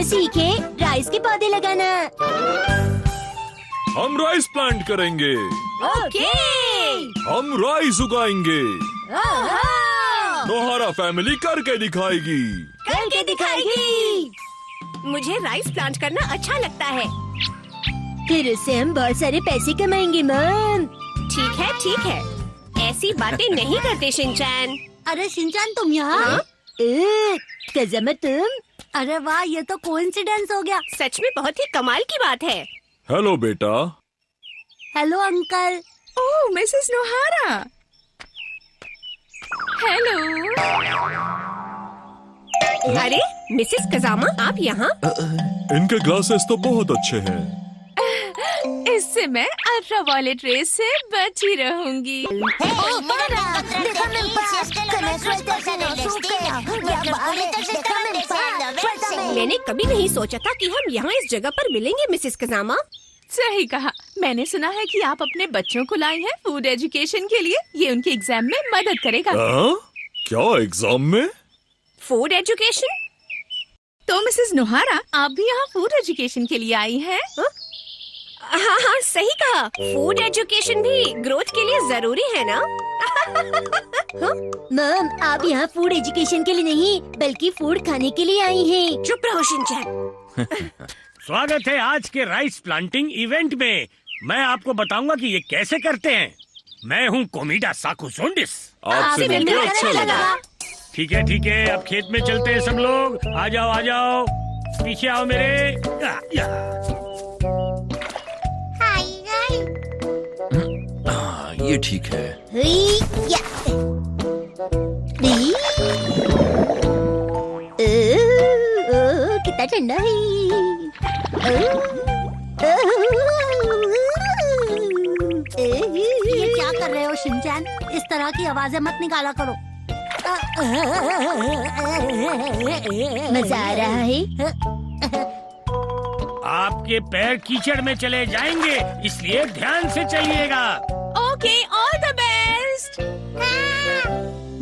सीखे राइस के पौधे लगाना। हम राइस प्लांट करेंगे। ओके। हम राइस उगाएंगे। नोहारा फैमिली करके दिखाएगी। करके दिखाएगी। मुझे राइस प्लांट करना अच्छा लगता है। फिर उससे हम बहुत सारे पैसे कमाएंगे मॉम। ठीक है। ऐसी बातें नहीं करते शिनचैन। अरे शिनचैन तुम यहाँ? कज़ामा तुम? अरे वाह, ये तो कोइंसिडेंस हो गया। सच में बहुत ही कमाल की बात है। हेलो बेटा। Hello uncle. Oh Mrs Nohara. Hello. अरे मिसेस कज़ामा, आप यहाँ? इनके ग्लासेस तो बहुत अच्छे हैं। इससे मैं अल्ट्रावायलेट रेस से बची रहूंगी। मैंने कभी नहीं सोचा था कि हम यहाँ इस जगह पर मिलेंगे मिसेस कज़ामा। सही कहा। मैंने सुना है कि आप अपने बच्चों को लाई हैं फूड एजुकेशन के लिए। ये उनके एग्जाम में मदद करेगा। क्या एग्जाम में? Food education? तो मिसेस नोहारा, आप भी यहाँ फूड एजुकेशन के लिए आई हैं? हाँ, सही कहा। फूड एजुकेशन भी ग्रोथ के लिए जरूरी है ना? मॉम, आप यहाँ फूड एजुकेशन के लिए नहीं बल्कि फूड खाने के लिए आई हैं। चुप रहो शिनचैन। स्वागत है आज के राइस प्लांटिंग इवेंट में। मैं आपको बताऊंगा कि ये कैसे करते हैं। मैं हूँ कोमिडा साकुसोंडिस। आपसे मिलकर अच्छा लगा। ठीक है, अब खेत में चलते हैं सब लोग। आ जाओ, पीछे आओ मेरे। ये ठीक है। कितना ठंडा है। ये क्या कर रहे हो शिनचैन? इस तरह की आवाजें मत निकाला करो। मजा आ रहा है। आपके पैर कीचड़ में चले जाएंगे, इसलिए ध्यान से चलिएगा। Okay, all the best.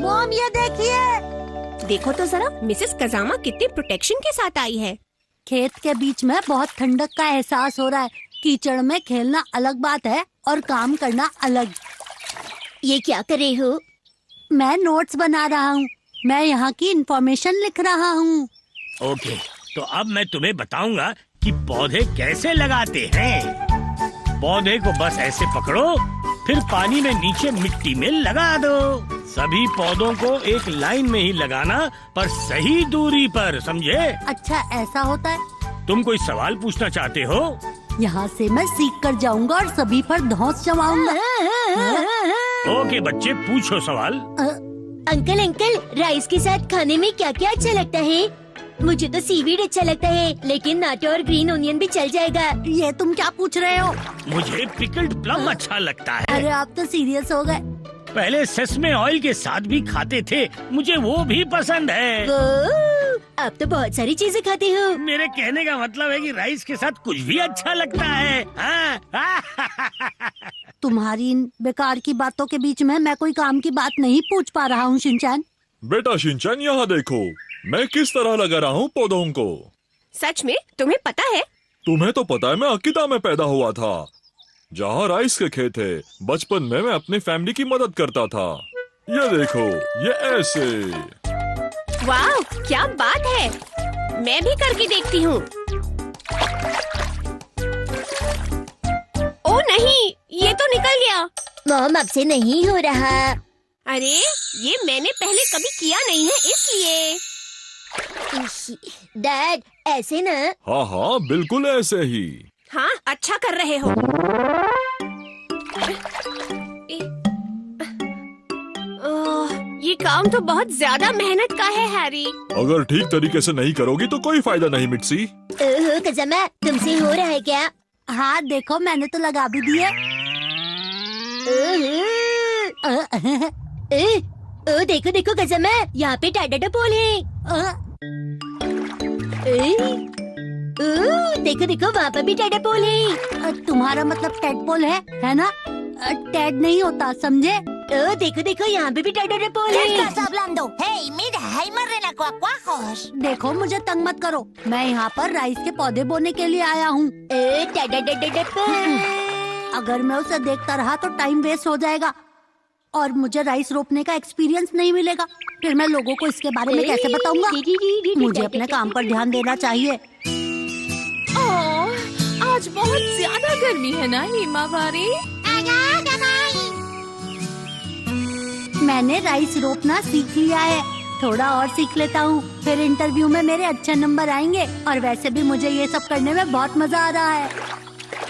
Mom ये देखिए। देखो तो जरा, मिसेस कज़ामा कितनी प्रोटेक्शन के साथ आई है। खेत के बीच में बहुत ठंडक का एहसास हो रहा है। कीचड़ में खेलना अलग बात है और काम करना अलग। ये क्या कर रहे हो? मैं नोट्स बना रहा हूँ। मैं यहाँ की इंफॉर्मेशन लिख रहा हूँ। ओके, तो अब मैं तुम्हें बताऊंगा कि पौधे कैसे लगाते हैं। पौधे को बस ऐसे पकड़ो, फिर पानी में नीचे मिट्टी में लगा दो। सभी पौधों को एक लाइन में ही लगाना, पर सही दूरी पर, समझे? अच्छा, ऐसा होता है। तुम कोई सवाल पूछना चाहते हो? यहाँ से मैं सीख कर जाऊंगा और सभी पर धौंस जमाऊंगा। ओके बच्चे, पूछो सवाल। अंकल, राइस के साथ खाने में क्या क्या अच्छा लगता है? मुझे तो सीवीड अच्छा लगता है, लेकिन नाटो और ग्रीन ओनियन भी चल जाएगा। ये तुम क्या पूछ रहे हो? मुझे पिकल्ड प्लम अच्छा लगता है। अरे आप तो सीरियस हो गए। पहले सेसमे ऑयल के साथ भी खाते थे, मुझे वो भी पसंद है। आप तो बहुत सारी चीजें खाते हो। मेरे कहने का मतलब है कि राइस के साथ कुछ भी अच्छा लगता है। तुम्हारी इन बेकार की बातों के बीच में मैं कोई काम की बात नहीं पूछ पा रहा हूँ शिनचैन। बेटा शिनचैन, यहाँ देखो, मैं किस तरह लगा रहा हूँ पौधों को। सच में? तुम्हें पता है? तुम्हें तो पता है, मैं अकीता में पैदा हुआ था, जहाँ राइस के खेत है। बचपन में मैं अपनी फैमिली की मदद करता था। ये देखो, ये ऐसे। वाह, क्या बात है। मैं भी करके देखती हूँ। ओ नहीं, ये तो निकल गया। मॉम, अब से नहीं हो रहा। अरे, ये मैंने पहले कभी किया नहीं है, इसलिए। डैड, ऐसे ना? हाँ, बिल्कुल ऐसे ही। हाँ, अच्छा कर रहे हो। ये काम तो बहुत ज्यादा मेहनत का है हैरी। अगर ठीक तरीके से नहीं करोगी तो कोई फायदा नहीं मिट्सी। ओहो कज़ामा, तुमसे हो रहा है क्या? हाँ देखो, मैंने तो लगा भी दिए। ओ देखो कज़ामा, यहाँ पे टाटा पोल है। देखो वहाँ पर भी टाटा पोल है। तुम्हारा मतलब टेडपोल है ना? टेड नहीं होता, समझे? देखो देखो, यहाँ पे भी टर्टल पोल ¿Qué है। estás hablando? ¡Hey, mira! ¡Hay más renacuacuajos! देखो मुझे तंग मत करो, मैं यहाँ पर राइस के पौधे बोने के लिए आया हूँ। अगर मैं उसे देखता रहा तो टाइम वेस्ट हो जाएगा और मुझे राइस रोपने का एक्सपीरियंस नहीं मिलेगा। फिर मैं लोगों को इसके बारे में कैसे बताऊंगा? मुझे अपने काम पर ध्यान देना चाहिए। ओह, आज बहुत ज्यादा गर्मी है ना हिमावारी? मैंने राइस रोपना सीख लिया है, थोड़ा और सीख लेता हूँ, फिर इंटरव्यू में मेरे अच्छे नंबर आएंगे। और वैसे भी मुझे ये सब करने में बहुत मजा आ रहा है।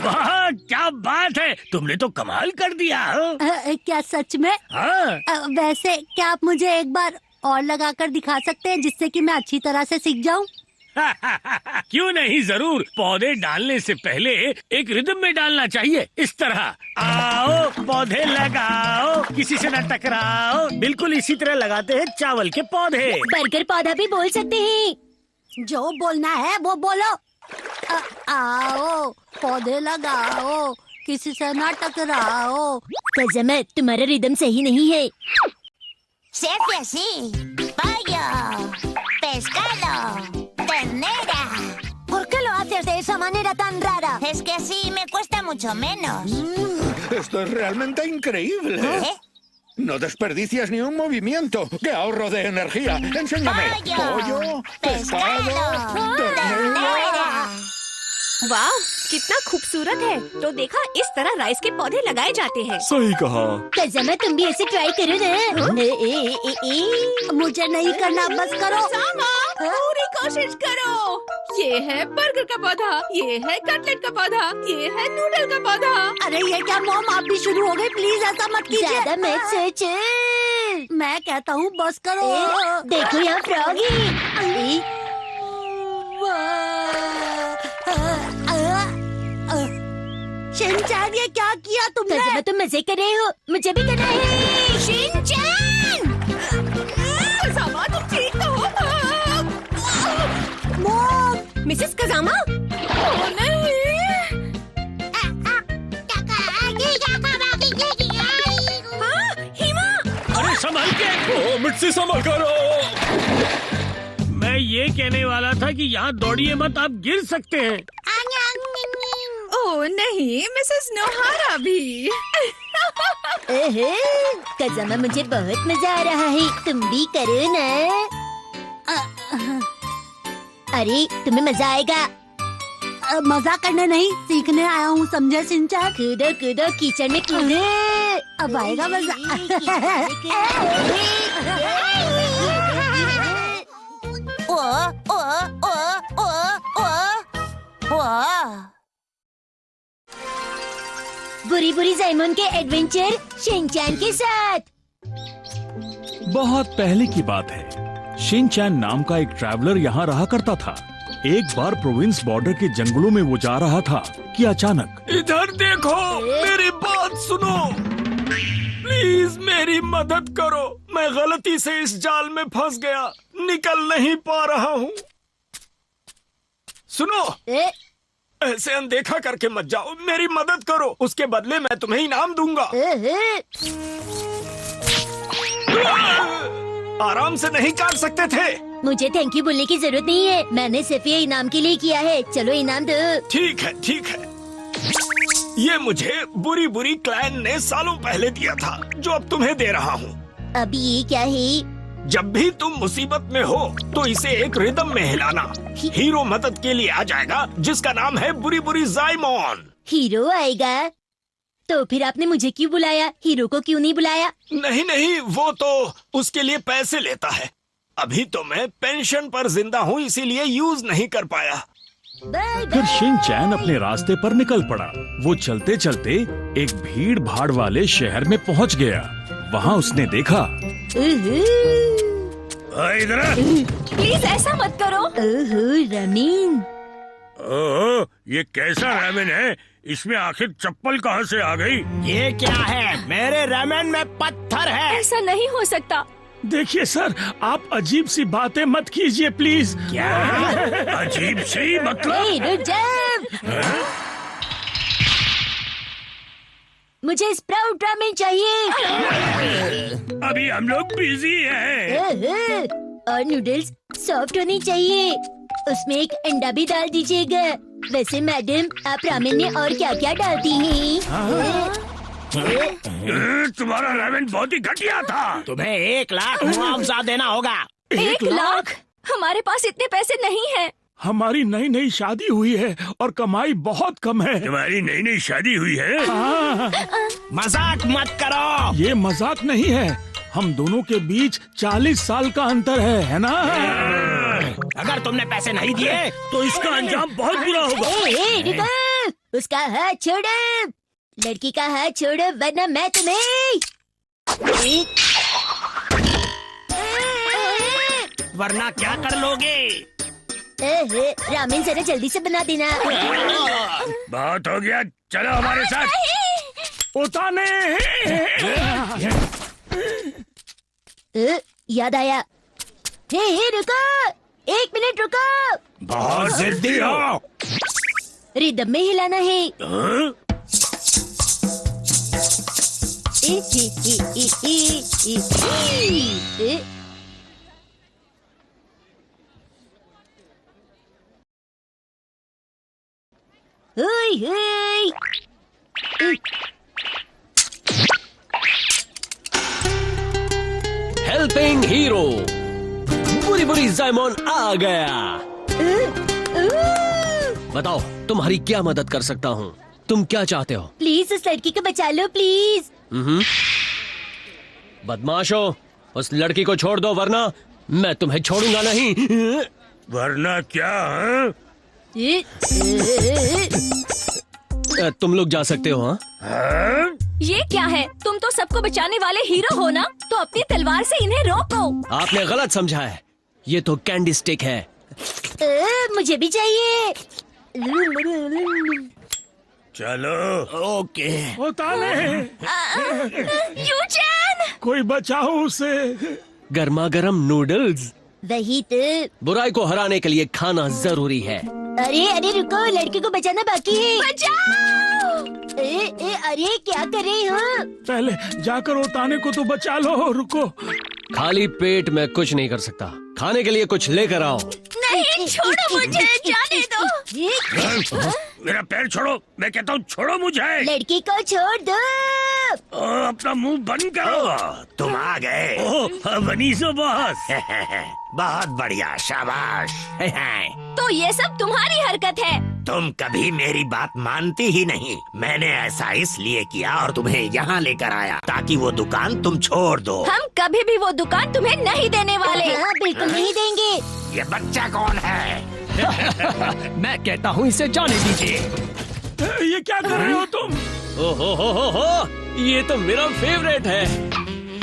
वाह, क्या बात है, तुमने तो कमाल कर दिया हो। क्या सच में? हाँ। वैसे क्या आप मुझे एक बार और लगाकर दिखा सकते हैं जिससे कि मैं अच्छी तरह से सीख जाऊँ? क्यों नहीं, जरूर। पौधे डालने से पहले एक रिदम में डालना चाहिए, इस तरह। आओ पौधे लगाओ, किसी से न टकराओ। बिल्कुल इसी तरह लगाते हैं चावल के पौधे। बर्गर पौधा भी बोल सकते हैं। जो बोलना है वो बोलो। आओ पौधे लगाओ, किसी से ना टकराओ। कसम है, तुम्हारा रिदम सही नहीं है। Se hace así. Pollo. Pescado. Ternera. ¿Por qué lo haces de esa manera tan rara? Es que así me cuesta mucho menos. Esto es realmente increíble. ¿Eh? No desperdicias ni un movimiento. ¡Qué ahorro de energía! Enséñame. Pollo. Pescado. Ternera. वाह, कितना खूबसूरत है। तो देखा, इस तरह rice के पौधे लगाए जाते हैं। सही कहा। कसम है, तुम भी ऐसे ट्राई करो ना। मुझे नहीं करना, बस करो। सामा, पूरी कोशिश करो। ये है बर्गर का पौधा, ये है कटलेट का पौधा, ये है नूडल का पौधा। अरे ये क्या मॉम, आप भी शुरू हो गई? प्लीज ऐसा मत कीजिए। ज्यादा मत सोच। मैं कहता हूँ बस करो। देखो यहाँ फ्रॉगी। शिनचैन, ये क्या किया तुमने? कसम है, तुम मजे कर रहे हो, मुझे भी करना है। शिनचैन! सामा, तुम ठीक तो हो? Mom, Mrs कजामा? ओ नहीं। हाँ, हिमा! अरे संभल के। ओ मिट्टी संभल करो। मैं ये कहने वाला था कि यहाँ दौड़िए मत, आप गिर सकते हैं। ओ नहीं, मिसेस नोहारा भी। कसम है, मुझे बहुत मजा आ रहा है, तुम भी करो ना। अरे तुम्हें मजा आएगा। मजा करने नहीं, सीखने आया हूँ, समझे शिनचैन? कूदो कूदो, कीचड़ में कूदो। अब आएगा मजा। बुरी बुरी जाइमोन के एडवेंचर शिनचैन के साथ। बहुत पहले की बात है, शिनचैन नाम का एक ट्रैवलर यहाँ रहा करता था। एक बार प्रोविंस बॉर्डर के जंगलों में वो जा रहा था कि अचानक इधर देखो, मेरी बात सुनो, प्लीज मेरी मदद करो। मैं गलती से इस जाल में फंस गया, निकल नहीं पा रहा हूँ। सुनो, ऐसे अनदेखा करके मत जाओ, मेरी मदद करो, उसके बदले मैं तुम्हें इनाम दूंगा। आराम से नहीं काट सकते थे? मुझे थैंक यू बोलने की जरूरत नहीं है, मैंने सिर्फ ये इनाम के लिए किया है। चलो इनाम दो। ठीक है ठीक है। ये मुझे बुरी बुरी क्लैन ने सालों पहले दिया था, जो अब तुम्हें दे रहा हूँ। अब ये क्या है? जब भी तुम मुसीबत में हो तो इसे एक रिदम में हिलाना। हीरो मदद के लिए आ जाएगा, जिसका नाम है बुरी बुरी जाइमोन। हीरो आएगा? तो फिर आपने मुझे क्यों बुलाया? हीरो को क्यों नहीं बुलाया? नहीं नहीं, वो तो उसके लिए पैसे लेता है। अभी तो मैं पेंशन पर जिंदा हूँ, इसीलिए यूज नहीं कर पाया। फिर शिनचैन अपने रास्ते पर निकल पड़ा। वो चलते चलते एक भीड़ भाड़ वाले शहर में पहुंच गया। वहाँ उसने देखा, इधर आ। प्लीज ऐसा मत करो। रमीन, ओह, ये कैसा रामेन है? इसमें आखिर चप्पल कहाँ से आ गई? ये क्या है? मेरे रामेन में पत्थर है। ऐसा नहीं हो सकता। देखिए सर, आप अजीब सी बातें मत कीजिए प्लीज। क्या अजीब सी मतलब? रुक जा। मुझे स्प्राउट रामेन चाहिए। अभी हम लोग बिजी हैं। और नूडल्स सॉफ्ट होनी चाहिए। उसमें एक अंडा भी डाल दीजिएगा। वैसे मैडम, आप रामेन में और क्या क्या डालती हैं? तुम्हारा रामेन बहुत ही घटिया था। तुम्हें 1 लाख मुआवजा देना होगा। 1 लाख? हमारे पास इतने पैसे नहीं हैं। हमारी नई नई शादी हुई है और कमाई बहुत कम है। तुम्हारी नई नई शादी हुई है? मजाक मत करो। ये मजाक नहीं है, हम दोनों के बीच 40 साल का अंतर है ना? अगर तुमने पैसे नहीं दिए तो इसका अंजाम बहुत बुरा होगा। रुको, उसका हाथ छोड़ो। लड़की का हाथ छोड़ो वरना मैं तुम्हें। वरना क्या कर लोगे? रामेन जरा जल्दी से बना देना। बहुत हो गया, चलो हमारे साथ। उताने याद आया। हे रुको, 1 मिनट रुको। बहुत जिद्दी हो। रिदम में हिलाना है। हेल्पिंग हीरो बुरी बुरी जाइमोन आ गया। बताओ तुम्हारी क्या मदद कर सकता हूँ? तुम क्या चाहते हो? प्लीज उस लड़की को बचा लो प्लीज। बदमाशो, उस लड़की को छोड़ दो वरना मैं तुम्हें छोड़ूंगा नहीं। वरना क्या? तुम लोग जा सकते हो। हाँ? ये क्या है? तुम तो सबको बचाने वाले हीरो हो ना, तो अपनी तलवार से इन्हें रोको। आपने गलत समझा है, ये तो कैंडी स्टिक है। मुझे भी चाहिए। चलो। ओके। उताने यूचैन! कोई बचाओ उसे। गर्मा गर्म नूडल्स। वही तो। बुराई को हराने के लिए खाना जरूरी है। अरे रुको, लड़के को बचाना बाकी है। बचाओ! अरे क्या कर रहे हो? पहले जाकर उताने को तो बचा लो। रुको। खाली पेट में कुछ नहीं कर सकता, खाने के लिए कुछ लेकर आओ। नहीं, छोड़ो मुझे, जाने दो। मेरा पैर छोड़ो, मैं कहता हूँ छोड़ो मुझे। लड़की को छोड़ दो। अपना मुंह बंद करो। तुम आ गए। बनीसो बॉस। बहुत बढ़िया, शाबाश। तो ये सब तुम्हारी हरकत है। तुम कभी मेरी बात मानती ही नहीं। मैंने ऐसा इसलिए किया और तुम्हें यहाँ लेकर आया ताकि वो दुकान तुम छोड़ दो। हम कभी भी वो दुकान तुम्हें नहीं देने वाले। हाँ, बिल्कुल नहीं देंगे। ये बच्चा कौन है? मैं कहता हूँ इसे जाने दीजिए। ये क्या कर रहे हो तुम? ओहो हो, ये तो मेरा फेवरेट है।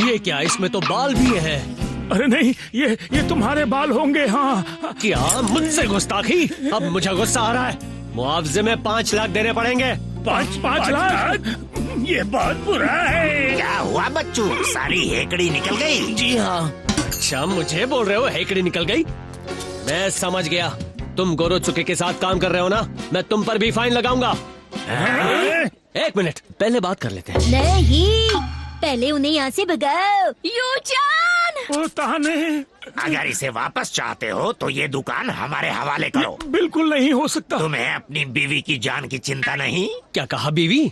ये क्या, इसमें तो बाल भी है। अरे नहीं, ये तुम्हारे बाल होंगे। हाँ। क्या मुझसे गुस्ताखी? अब मुझे गुस्सा आ रहा है। मुआवजे में 5 लाख देने पड़ेंगे। 5 लाख? ये बहुत बुरा है। क्या हुआ बच्चू, सारी हेकड़ी निकल गई? जी हाँ। अच्छा, मुझे बोल रहे हो हेकड़ी निकल गई? मैं समझ गया, तुम गोरोचुके के साथ काम कर रहे हो ना। मैं तुम पर भी फाइन लगाऊंगा। 1 मिनट, पहले बात कर लेते हैं। नहीं, पहले उन्हें यहाँ से भगाओ। यूचैन! ताने, अगर इसे वापस चाहते हो तो ये दुकान हमारे हवाले करो। बिल्कुल नहीं हो सकता। तुम्हें अपनी बीवी की जान की चिंता नहीं? क्या कहा बीवी?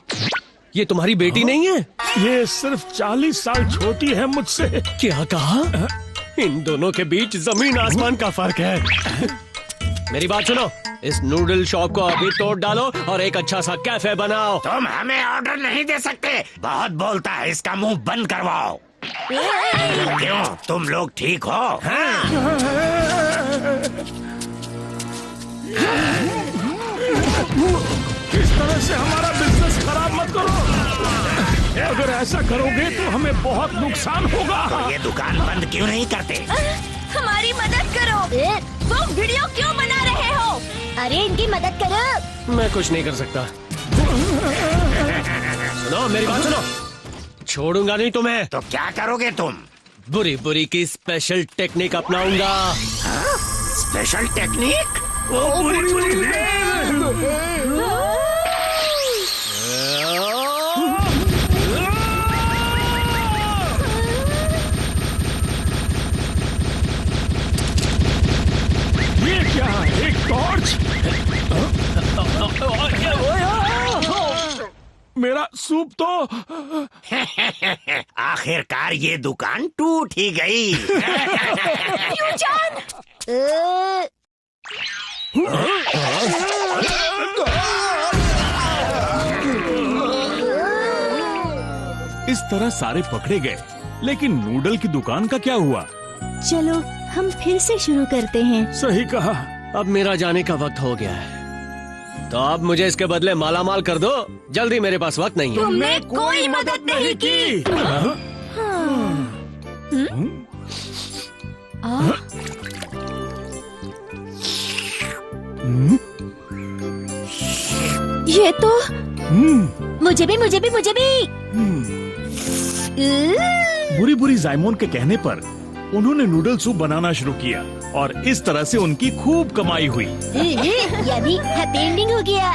ये तुम्हारी बेटी नहीं है? ये सिर्फ 40 साल छोटी है मुझसे। क्या कहा? इन दोनों के बीच जमीन आसमान का फर्क है। मेरी बात सुनो, इस नूडल शॉप को अभी तोड़ डालो और एक अच्छा सा कैफे बनाओ। तुम हमें ऑर्डर नहीं दे सकते, बहुत बोलता है, इसका मुंह बंद करवाओ। क्यों, तुम लोग ठीक हो? हाँ? इस तरह से हमारा बिजनेस खराब मत करो। अगर ऐसा करोगे तो हमें बहुत नुकसान होगा। तो ये दुकान बंद क्यों नहीं करते? हमारी मदद करो। वो वीडियो क्यों बना रहे हो? अरे इनकी मदद करो। मैं कुछ नहीं कर सकता। सुनो, मेरी बात सुनो, छोड़ूंगा नहीं तुम्हें। तो क्या करोगे तुम? बुरी बुरी की स्पेशल टेक्निक अपनाऊंगा। Special technique? मेरा सूप तो आखिरकार ये दुकान टूट ही गई। इस तरह सारे पकड़े गए, लेकिन नूडल की दुकान का क्या हुआ? चलो हम फिर से शुरू करते हैं। सही कहा। अब मेरा जाने का वक्त हो गया है, तो अब मुझे इसके बदले मालामाल कर दो। जल्दी, मेरे पास वक्त नहीं है। तुमने कोई मदद नहीं की। ये तो मुझे भी। बुरी बुरी जायमोन के कहने पर उन्होंने नूडल सूप बनाना शुरू किया और इस तरह से उनकी खूब कमाई हुई। यानी हैप्पी एंडिंग हो गया।